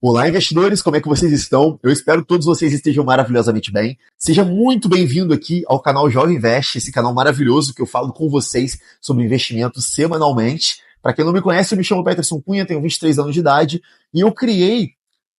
Olá, investidores, como é que vocês estão? Eu espero que todos vocês estejam maravilhosamente bem. Seja muito bem-vindo aqui ao canal Jovem Invest, esse canal maravilhoso que eu falo com vocês sobre investimentos semanalmente. Para quem não me conhece, eu me chamo Peterson Cunha, tenho 23 anos de idade e eu criei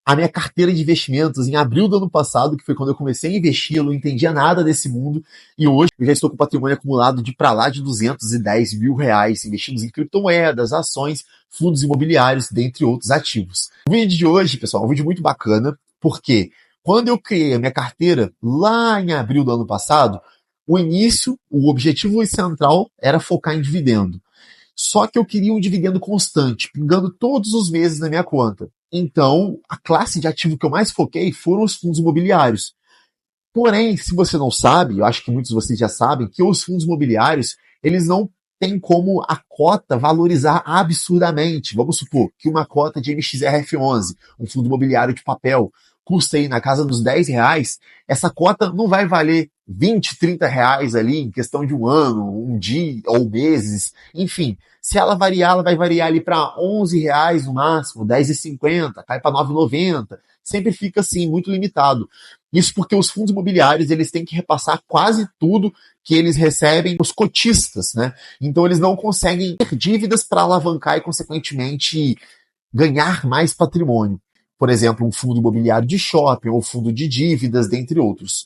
a minha carteira de investimentos em abril do ano passado, que foi quando eu comecei a investir, eu não entendia nada desse mundo, e hoje eu já estou com patrimônio acumulado de para lá de 210 mil reais, investidos em criptomoedas, ações, fundos imobiliários, dentre outros ativos. O vídeo de hoje, pessoal, é um vídeo muito bacana, porque quando eu criei a minha carteira lá em abril do ano passado, o objetivo central era focar em dividendo. Só que eu queria um dividendo constante, pingando todos os meses na minha conta. Então, a classe de ativo que eu mais foquei foram os fundos imobiliários. Porém, se você não sabe, eu acho que muitos de vocês já sabem, que os fundos imobiliários, eles não têm como a cota valorizar absurdamente. Vamos supor que uma cota de MXRF11, um fundo imobiliário de papel, custa aí na casa dos R$ 10, essa cota não vai valer 20, 30 reais ali em questão de um ano, um dia ou meses, enfim. Se ela variar, ela vai variar ali para R$ 11 no máximo, R$ 10,50, cai para R$ 9,90. Sempre fica assim, muito limitado. Isso porque os fundos imobiliários, eles têm que repassar quase tudo que eles recebem os cotistas, né? Então eles não conseguem ter dívidas para alavancar e, consequentemente, ganhar mais patrimônio. Por exemplo, um fundo imobiliário de shopping ou fundo de dívidas, dentre outros.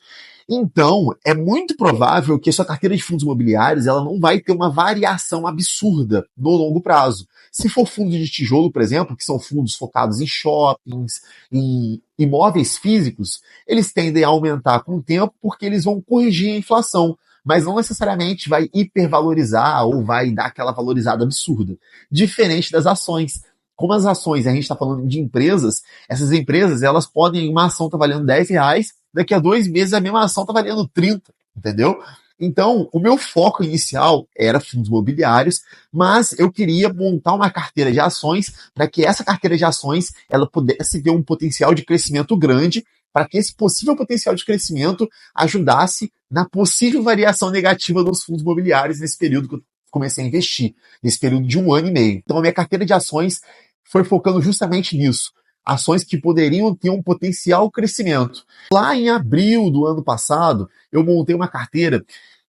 Então, é muito provável que a sua carteira de fundos imobiliários ela não vai ter uma variação absurda no longo prazo. Se for fundo de tijolo, por exemplo, que são fundos focados em shoppings, em imóveis físicos, eles tendem a aumentar com o tempo porque eles vão corrigir a inflação, mas não necessariamente vai hipervalorizar ou vai dar aquela valorizada absurda. Diferente das ações. Como as ações, a gente está falando de empresas, essas empresas, elas podem, uma ação tá valendo R$ 10, daqui a 2 meses a mesma ação tá valendo 30, entendeu? Então, o meu foco inicial era fundos imobiliários, mas eu queria montar uma carteira de ações para que essa carteira de ações ela pudesse ter um potencial de crescimento grande, para que esse possível potencial de crescimento ajudasse na possível variação negativa dos fundos imobiliários nesse período que eu comecei a investir, nesse período de 1 ano e meio. Então, a minha carteira de ações foi focando justamente nisso. Ações que poderiam ter um potencial crescimento. Lá em abril do ano passado, eu montei uma carteira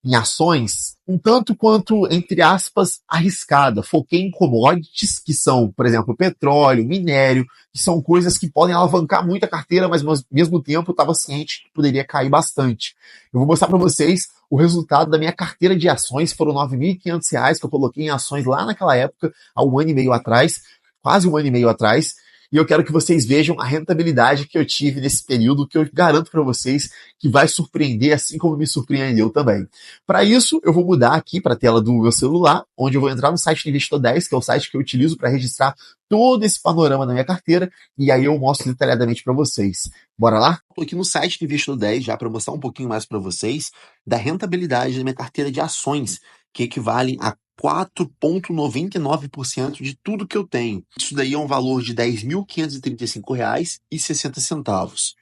em ações um tanto quanto, entre aspas, arriscada. Foquei em commodities, que são, por exemplo, petróleo, minério, que são coisas que podem alavancar muito a carteira, mas ao mesmo tempo eu estava ciente que poderia cair bastante. Eu vou mostrar para vocês o resultado da minha carteira de ações. Foram R$ 9.500 que eu coloquei em ações lá naquela época, há 1 ano e meio atrás, quase 1 ano e meio atrás, e eu quero que vocês vejam a rentabilidade que eu tive nesse período, que eu garanto para vocês que vai surpreender, assim como me surpreendeu também. Para isso, eu vou mudar aqui para a tela do meu celular, onde eu vou entrar no site do Investidor 10, que é o site que eu utilizo para registrar todo esse panorama da minha carteira, e aí eu mostro detalhadamente para vocês. Bora lá? Estou aqui no site do Investidor 10 já para mostrar um pouquinho mais para vocês da rentabilidade da minha carteira de ações, que equivale a 4,99% de tudo que eu tenho. Isso daí é um valor de R$ 10.535,60.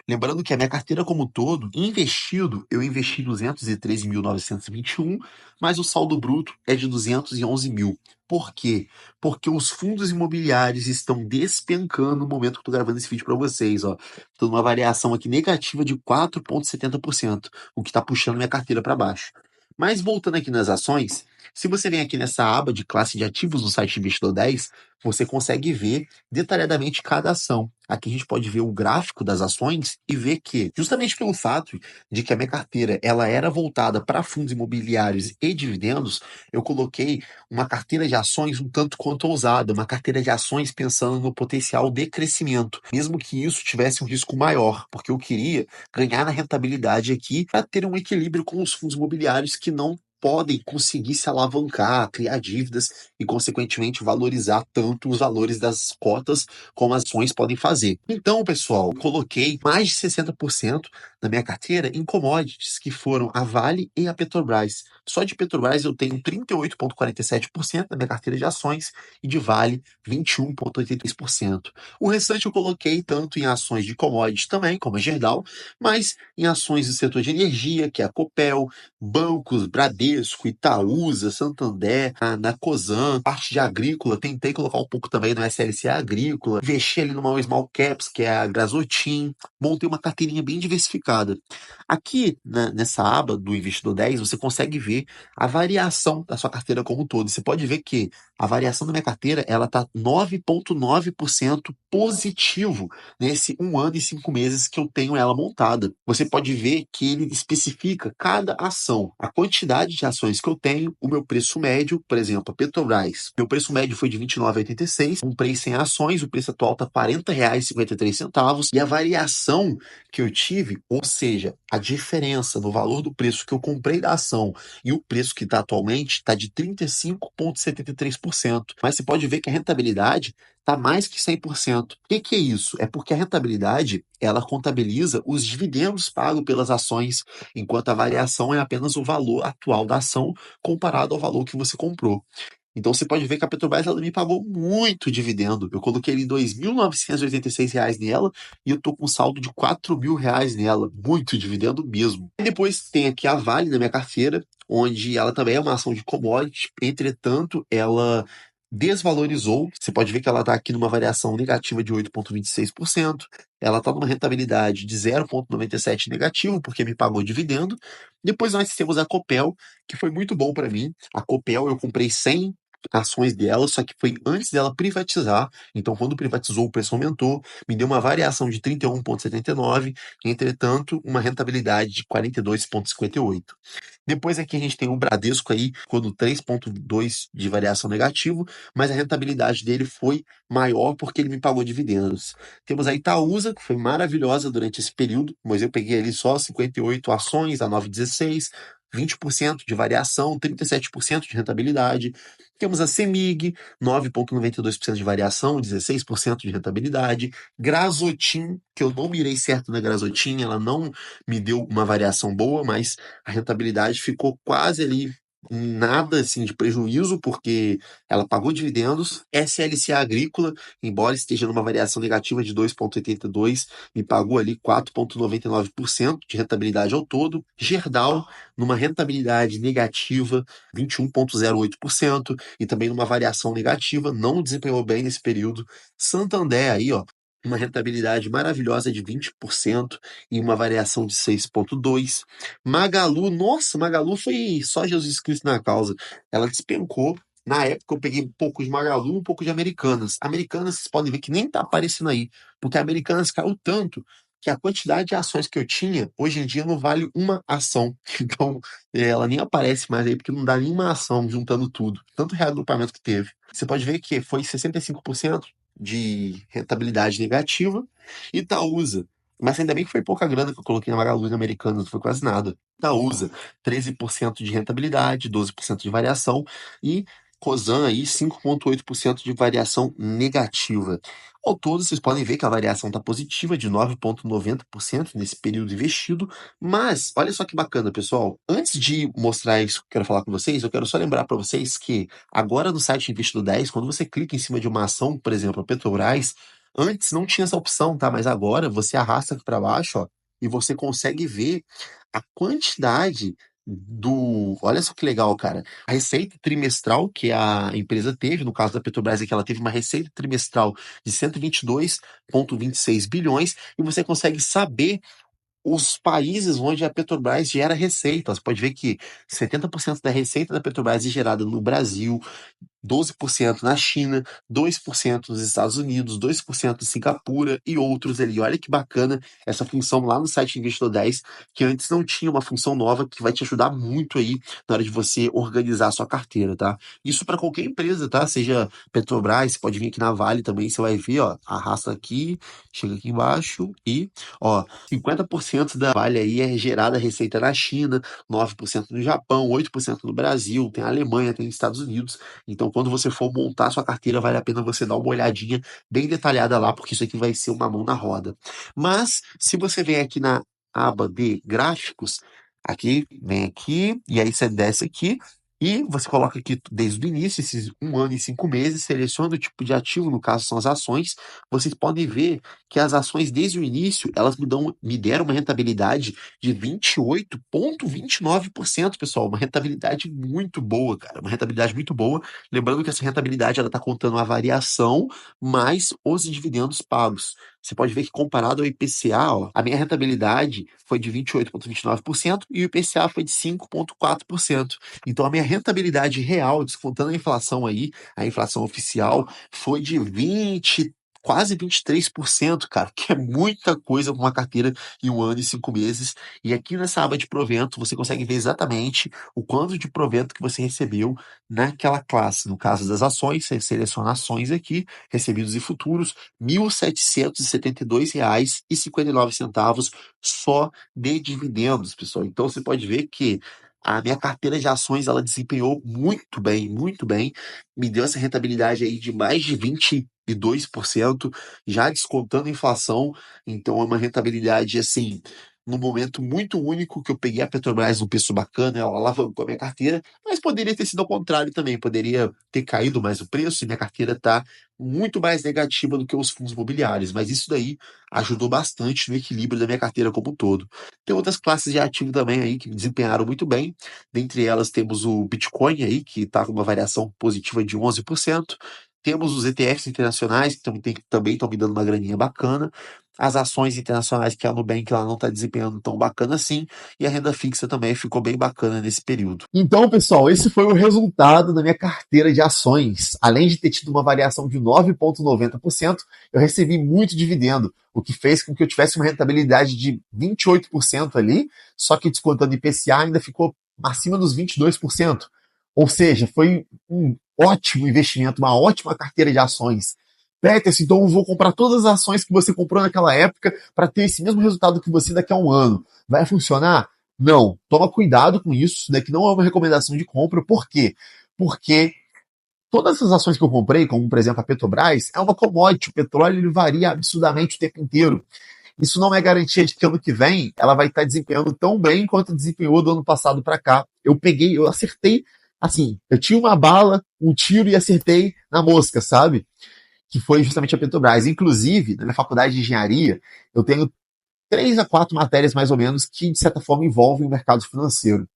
Lembrando que a minha carteira como um todo, investido, eu investi 213.921, mas o saldo bruto é de 211 mil. Por quê? Porque os fundos imobiliários estão despencando no momento que eu estou gravando esse vídeo para vocês. Estou numa variação aqui negativa de 4,70%, o que está puxando minha carteira para baixo. Mas voltando aqui nas ações, se você vem aqui nessa aba de classe de ativos no site Investidor 10, você consegue ver detalhadamente cada ação. Aqui a gente pode ver o gráfico das ações e ver que, justamente pelo fato de que a minha carteira ela era voltada para fundos imobiliários e dividendos, eu coloquei uma carteira de ações um tanto quanto ousada, uma carteira de ações pensando no potencial de crescimento, mesmo que isso tivesse um risco maior, porque eu queria ganhar na rentabilidade aqui para ter um equilíbrio com os fundos imobiliários que não podem conseguir se alavancar, criar dívidas e, consequentemente, valorizar tanto os valores das cotas como as ações podem fazer. Então, pessoal, coloquei mais de 60% da minha carteira em commodities, que foram a Vale e a Petrobras. Só de Petrobras eu tenho 38,47% da minha carteira de ações e de Vale 21,83%. O restante eu coloquei tanto em ações de commodities também, como a Gerdau, mas em ações do setor de energia, que é a Copel, bancos, Bradesco, Bradesco, Itaúsa, Santander, na Cosan, parte de agrícola, tentei colocar um pouco também no SLC Agrícola, investi ali numa Small Caps, que é a Grasotin, montei uma carteirinha bem diversificada. Aqui, nessa aba do Investidor 10, você consegue ver a variação da sua carteira como um todo. Você pode ver que a variação da minha carteira, ela tá 9,9% positivo nesse 1 ano e 5 meses que eu tenho ela montada. Você pode ver que ele especifica cada ação, a quantidade de ações que eu tenho, o meu preço médio, por exemplo, a Petrobras. Meu preço médio foi de R$ 29,86, comprei 100 ações, o preço atual está R$ 40,53 e a variação que eu tive, ou seja, a diferença no valor do preço que eu comprei da ação e o preço que está atualmente está de 35,73%. Mas você pode ver que a rentabilidade está mais que 100%. O que é isso? É porque a rentabilidade ela contabiliza os dividendos pagos pelas ações, enquanto a variação é apenas o valor atual da ação comparado ao valor que você comprou. Então você pode ver que a Petrobras ela me pagou muito dividendo. Eu coloquei ali R$ 2.986 nela e eu tô com um saldo de R$ 4.000 nela. Muito dividendo mesmo. E depois tem aqui a Vale na minha carteira, onde ela também é uma ação de commodity. Entretanto, ela desvalorizou. Você pode ver que ela está aqui numa variação negativa de 8,26%. Ela está numa rentabilidade de 0,97 negativo, porque me pagou dividendo. Depois nós temos a Copel, que foi muito bom para mim. A Copel eu comprei 100 ações dela, só que foi antes dela privatizar. Então, quando privatizou, o preço aumentou, me deu uma variação de 31,79, entretanto, uma rentabilidade de 42,58. Depois aqui a gente tem o Bradesco aí, quando 3,2 de variação negativo, mas a rentabilidade dele foi maior porque ele me pagou dividendos. Temos a Itaúsa, que foi maravilhosa durante esse período, mas eu peguei ali só 58 ações a 9,16, 20% de variação, 37% de rentabilidade. Temos a CEMIG, 9,92% de variação, 16% de rentabilidade. Grasotin, que eu não mirei certo na Grasotin, ela não me deu uma variação boa, mas a rentabilidade ficou quase ali nada assim de prejuízo, porque ela pagou dividendos. SLC Agrícola, embora esteja numa variação negativa de 2,82, me pagou ali 4,99% de rentabilidade ao todo. Gerdau, numa rentabilidade negativa, 21,08%, e também numa variação negativa, não desempenhou bem nesse período. Santander aí, ó, uma rentabilidade maravilhosa de 20% e uma variação de 6,2%. Magalu, nossa, Magalu foi só Jesus Cristo na causa. Ela despencou. Na época eu peguei um pouco de Magalu, um pouco de Americanas. Americanas, vocês podem ver que nem tá aparecendo aí, porque a Americanas caiu tanto que a quantidade de ações que eu tinha, hoje em dia não vale uma ação. Então, ela nem aparece mais aí, porque não dá nenhuma ação juntando tudo. Tanto reagrupamento que teve. Você pode ver que foi 65% de rentabilidade negativa. Itaúsa, mas ainda bem que foi pouca grana que eu coloquei na Magalu e na Americanas, não foi quase nada. Itaúsa, 13% de rentabilidade, 12% de variação e Cosan aí 5,8% de variação negativa. Ao todo, vocês podem ver que a variação está positiva de 9,90% nesse período investido, mas olha só que bacana, pessoal. Antes de mostrar isso que eu quero falar com vocês, eu quero só lembrar para vocês que agora no site Investidor 10, quando você clica em cima de uma ação, por exemplo, a Petrobras, antes não tinha essa opção, tá? Mas agora você arrasta aqui para baixo, ó, e você consegue ver a quantidade do. Olha só que legal, cara. A receita trimestral que a empresa teve, no caso da Petrobras, é que ela teve uma receita trimestral de 122,26 bilhões, e você consegue saber os países onde a Petrobras gera receita. Você pode ver que 70% da receita da Petrobras é gerada no Brasil, 12% na China, 2% nos Estados Unidos, 2% em Singapura e outros ali. Olha que bacana essa função lá no site Investidor 10, que antes não tinha uma função nova que vai te ajudar muito aí na hora de você organizar a sua carteira, tá? Isso para qualquer empresa, tá? Seja Petrobras, você pode vir aqui na Vale também, você vai ver, ó, arrasta aqui, chega aqui embaixo e, ó, 50% da Vale aí é gerada receita na China, 9% no Japão, 8% no Brasil, tem a Alemanha, tem os Estados Unidos. Então, quando você for montar sua carteira, vale a pena você dar uma olhadinha bem detalhada lá, porque isso aqui vai ser uma mão na roda. Mas, se você vem aqui na aba de gráficos, aqui, vem aqui, e aí você desce aqui, E você coloca aqui desde o início, esses 1 ano e 5 meses, seleciona o tipo de ativo, no caso são as ações. Vocês podem ver que as ações desde o início, elas me deram uma rentabilidade de 28,29%, pessoal. Uma rentabilidade muito boa, cara. Uma rentabilidade muito boa. Lembrando que essa rentabilidade ela está contando a variação mais os dividendos pagos. Você pode ver que comparado ao IPCA, ó, a minha rentabilidade foi de 28,29% e o IPCA foi de 5,4%. Então, a minha rentabilidade real, descontando a inflação aí, a inflação oficial, foi de quase 23%, cara, que é muita coisa para uma carteira em 1 ano e 5 meses. E aqui nessa aba de provento, você consegue ver exatamente o quanto de provento que você recebeu naquela classe. No caso das ações, você seleciona ações aqui, recebidos e futuros, R$ 1.772,59 só de dividendos, pessoal. Então, você pode ver que a minha carteira de ações, ela desempenhou muito bem, muito bem. Me deu essa rentabilidade aí de mais de 22%, já descontando a inflação. Então, é uma rentabilidade, assim, num momento muito único que eu peguei a Petrobras num preço bacana, ela alavancou a minha carteira, mas poderia ter sido ao contrário também, poderia ter caído mais o preço e minha carteira está muito mais negativa do que os fundos imobiliários, mas isso daí ajudou bastante no equilíbrio da minha carteira como um todo. Tem outras classes de ativo também aí que desempenharam muito bem. Dentre elas temos o Bitcoin aí, que está com uma variação positiva de 11%. Temos os ETFs internacionais, que também estão me dando uma graninha bacana. As ações internacionais, que a Nubank ela não está desempenhando tão bacana assim. E a renda fixa também ficou bem bacana nesse período. Então, pessoal, esse foi o resultado da minha carteira de ações. Além de ter tido uma variação de 9,90%, eu recebi muito dividendo, o que fez com que eu tivesse uma rentabilidade de 28% ali, só que descontando IPCA ainda ficou acima dos 22%. Ou seja, foi um ótimo investimento, uma ótima carteira de ações. Peterson, então eu vou comprar todas as ações que você comprou naquela época para ter esse mesmo resultado que você daqui a 1 ano. Vai funcionar? Não. Toma cuidado com isso. Isso daqui não é uma recomendação de compra. Por quê? Porque todas as ações que eu comprei, como por exemplo a Petrobras, é uma commodity. O petróleo ele varia absurdamente o tempo inteiro. Isso não é garantia de que ano que vem ela vai estar desempenhando tão bem quanto desempenhou do ano passado para cá. Eu acertei, assim, eu tinha uma bala, um tiro e acertei na mosca, sabe? Que foi justamente a Petrobras. Inclusive, na minha faculdade de engenharia, eu tenho 3 a 4 matérias mais ou menos que, de certa forma, envolvem o mercado financeiro.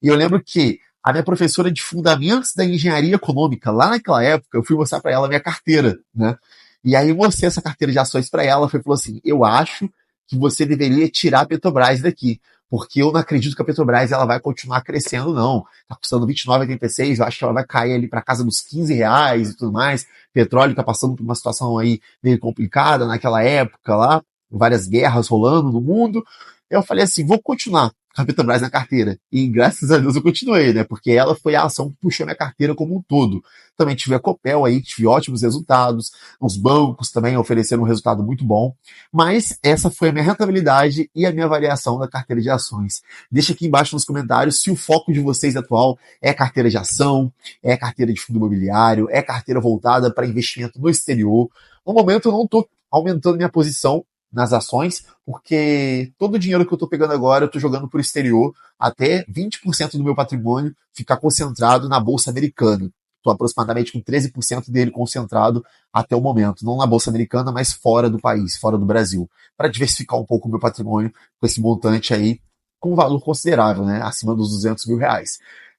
E eu lembro que a minha professora de fundamentos da engenharia econômica, lá naquela época, eu fui mostrar para ela a minha carteira, né? E aí eu mostrei essa carteira de ações para ela, falou assim: eu acho que você deveria tirar a Petrobras daqui, porque eu não acredito que a Petrobras ela vai continuar crescendo, não. Tá custando 29,86, eu acho que ela vai cair ali para casa dos R$ 15 e tudo mais. Petróleo tá passando por uma situação aí meio complicada naquela época lá, várias guerras rolando no mundo. Eu falei assim, vou continuar com a Petrobras na carteira. E graças a Deus eu continuei, né? Porque ela foi a ação que puxou minha carteira como um todo. Também tive a Copel aí, tive ótimos resultados. Os bancos também ofereceram um resultado muito bom. Mas essa foi a minha rentabilidade e a minha variação da carteira de ações. Deixa aqui embaixo nos comentários se o foco de vocês atual é carteira de ação, é carteira de fundo imobiliário, é carteira voltada para investimento no exterior. No momento eu não estou aumentando minha posição nas ações, porque todo o dinheiro que eu estou pegando agora eu estou jogando para o exterior, até 20% do meu patrimônio ficar concentrado na Bolsa Americana. Estou aproximadamente com 13% dele concentrado até o momento, não na Bolsa Americana, mas fora do país, fora do Brasil, para diversificar um pouco o meu patrimônio com esse montante aí, com um valor considerável, né, acima dos R$ 200 mil.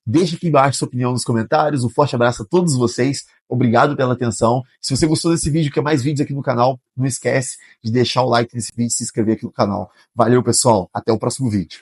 Deixe aqui embaixo sua opinião nos comentários. Um forte abraço a todos vocês. Obrigado pela atenção. Se você gostou desse vídeo, quer mais vídeos aqui no canal, não esquece de deixar o like nesse vídeo e se inscrever aqui no canal. Valeu, pessoal. Até o próximo vídeo.